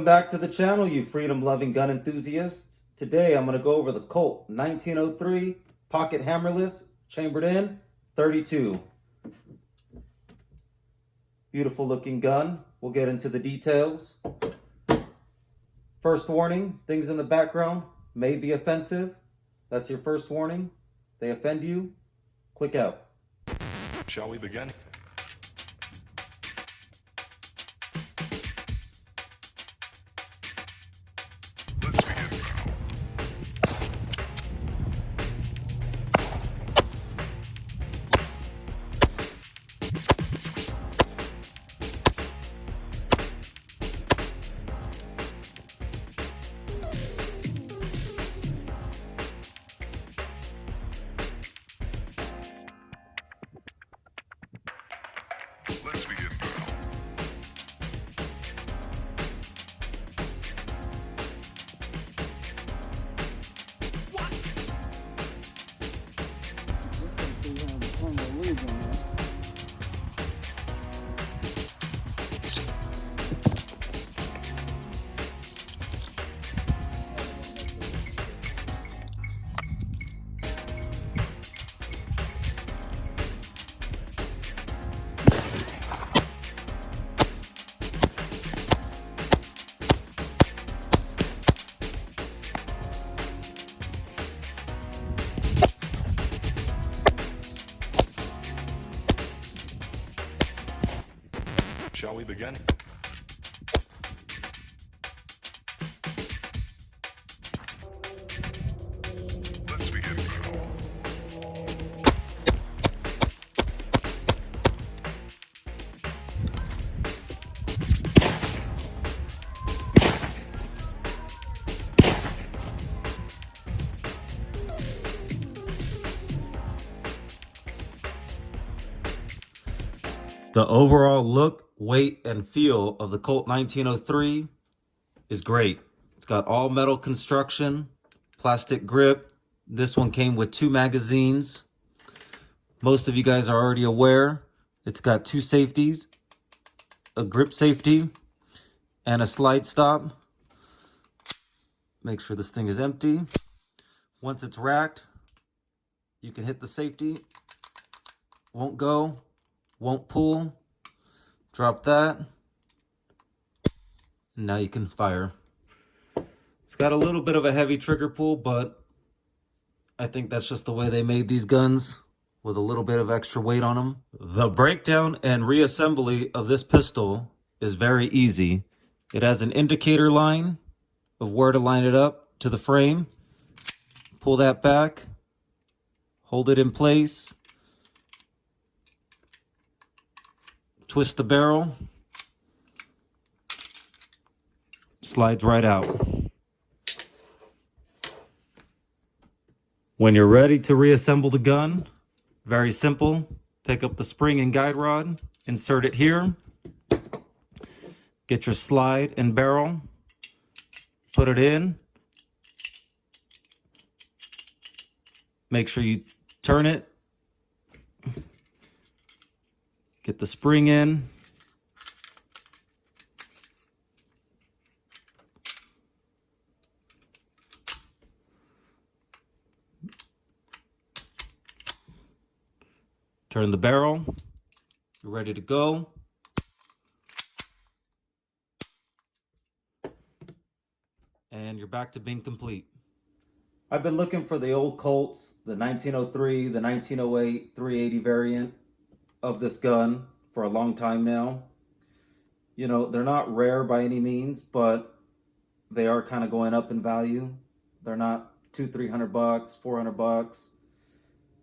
Welcome back to the channel, you freedom-loving gun enthusiasts. Today I'm going to go over the Colt 1903 Pocket Hammerless, chambered in 32. Beautiful looking gun. We'll get into the details. First warning, things in the background may be offensive. That's your first warning. They offend you, click out. Shall we begin? Let's begin now. Let's begin now. Shall we begin? Let's begin now. The overall look, weight, and feel of the Colt 1903 is great. It's got all metal construction, plastic grip. This one came with 2 magazines. Most of you guys are already aware. It's got 2 safeties, a grip safety, and a slide stop. Make sure this thing is empty. Once it's racked, you can hit the safety. Won't go. Won't pull. Drop that. And now you can fire. It's got a little bit of a heavy trigger pull, but I think that's just the way they made these guns, with a little bit of extra weight on them. The breakdown and reassembly of this pistol is very easy. It has an indicator line of where to line it up to the frame. Pull that back. Hold it in place. Twist the barrel, slides right out. When you're ready to reassemble the gun, very simple. Pick up the spring and guide rod, insert it here. Get your slide and barrel, put it in. Make sure you turn it. Get the spring in. Turn the barrel. You're ready to go. And you're back to being complete. I've been looking for the old Colts, the 1903, the 1908 380 variant of this gun for a long time now. You know, they're not rare by any means, but they are kind of going up in value. They're not $200-300, $400.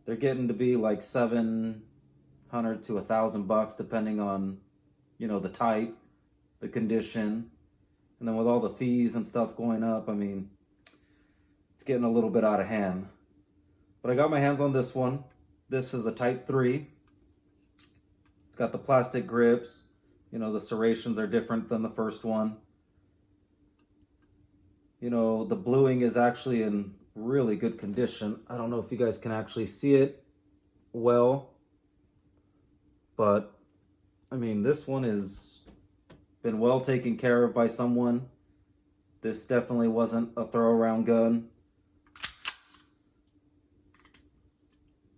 They're getting to be like $700 to $1,000, depending on, you know, the type, the condition, and then with all the fees and stuff going up, I mean, it's getting a little bit out of hand. But I got my hands on this one. This is a Type 3. It's got the plastic grips. You know, the serrations are different than the first one. You know, the bluing is actually in really good condition. I don't know if you guys can actually see it well, but I mean, this one has been well taken care of by someone. This definitely wasn't a throw around gun.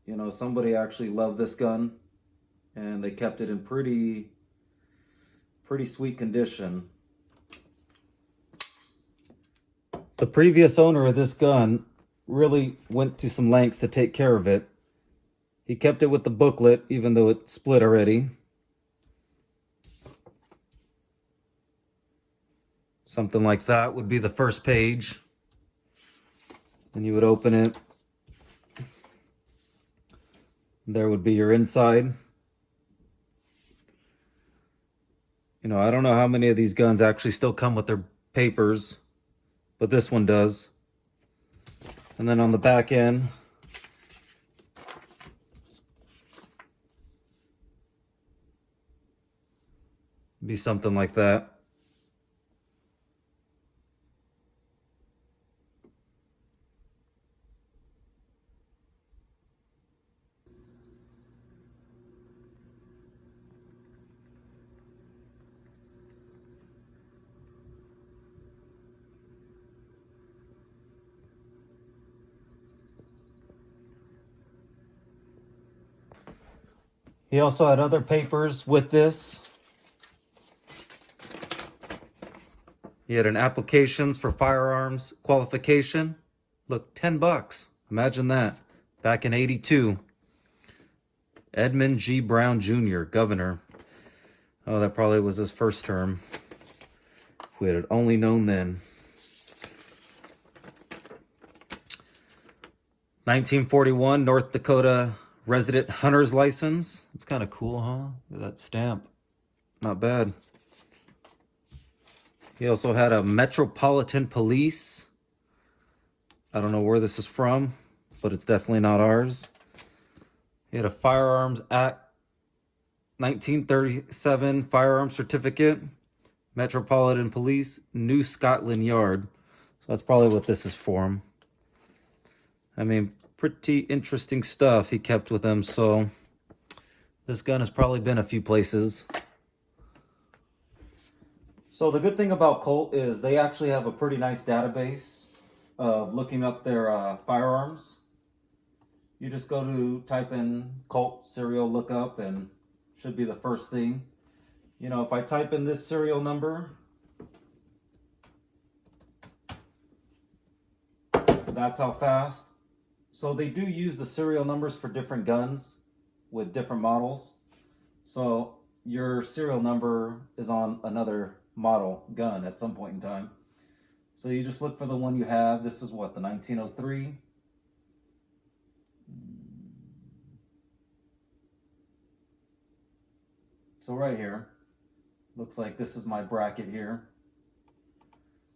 You know, somebody actually loved this gun and they kept it in pretty sweet condition. The previous owner of this gun really went to some lengths to take care of it. He kept it with the booklet, even though it split already. Something like that would be the first page. And you would open it. There would be your inside. You know, I don't know how many of these guns actually still come with their papers, but this one does. And then on the back end, be something like that. He also had other papers with this. He had an applications for firearms qualification. Look, $10. Imagine that. Back in '82. Edmund G. Brown Jr., governor. Oh, that probably was his first term. If we had only known then. 1941, North Dakota resident hunter's license. It's kind of cool, huh? Look at that stamp. Not bad. He also had a Metropolitan Police. I don't know where this is from, but it's definitely not ours. He had a Firearms Act 1937 firearm certificate. Metropolitan Police, New Scotland Yard. So that's probably what this is for. I mean, pretty interesting stuff he kept with him. So this gun has probably been a few places. So the good thing about Colt is they actually have a pretty nice database of looking up their firearms. You just go to type in Colt serial lookup and should be the first thing. You know, if I type in this serial number, that's how fast. So they do use the serial numbers for different guns with different models. So your serial number is on another model gun at some point in time. So you just look for the one you have. This is what, the 1903? So right here, looks like this is my bracket here.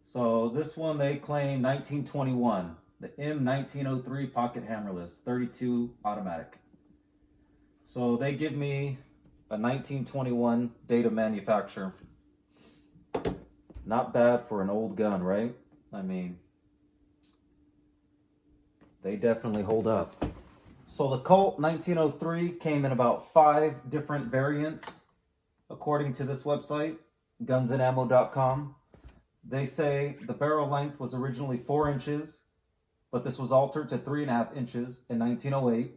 So this one they claim 1921. The M1903 Pocket Hammerless, 32 automatic. So they give me a 1921 date of manufacture. Not bad for an old gun, right? I mean, they definitely hold up. So the Colt 1903 came in about 5 different variants, according to this website, gunsandammo.com. They say the barrel length was originally 4 inches, but this was altered to 3.5 inches in 1908.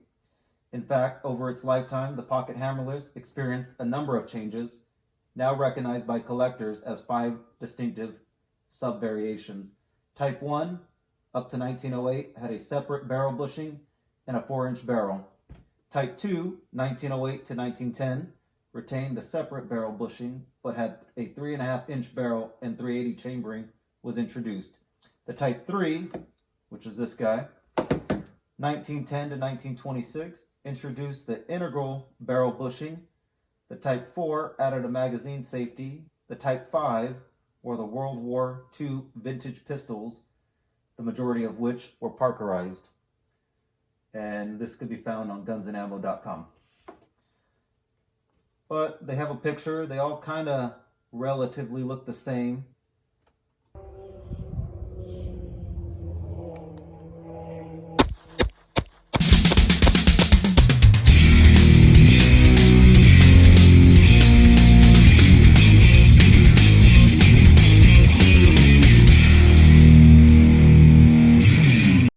In fact, over its lifetime, the Pocket Hammerless experienced a number of changes, now recognized by collectors as 5 distinctive sub-variations. Type 1, up to 1908, had a separate barrel bushing and a 4-inch barrel. Type 2, 1908 to 1910, retained the separate barrel bushing, but had a 3.5-inch barrel and 380 chambering was introduced. The Type 3, which is this guy, 1910 to 1926, introduced the integral barrel bushing. The Type 4 added a magazine safety. The Type 5 were the World War II vintage pistols, the majority of which were Parkerized. And this could be found on gunsandammo.com. But they have a picture. They all kind of relatively look the same.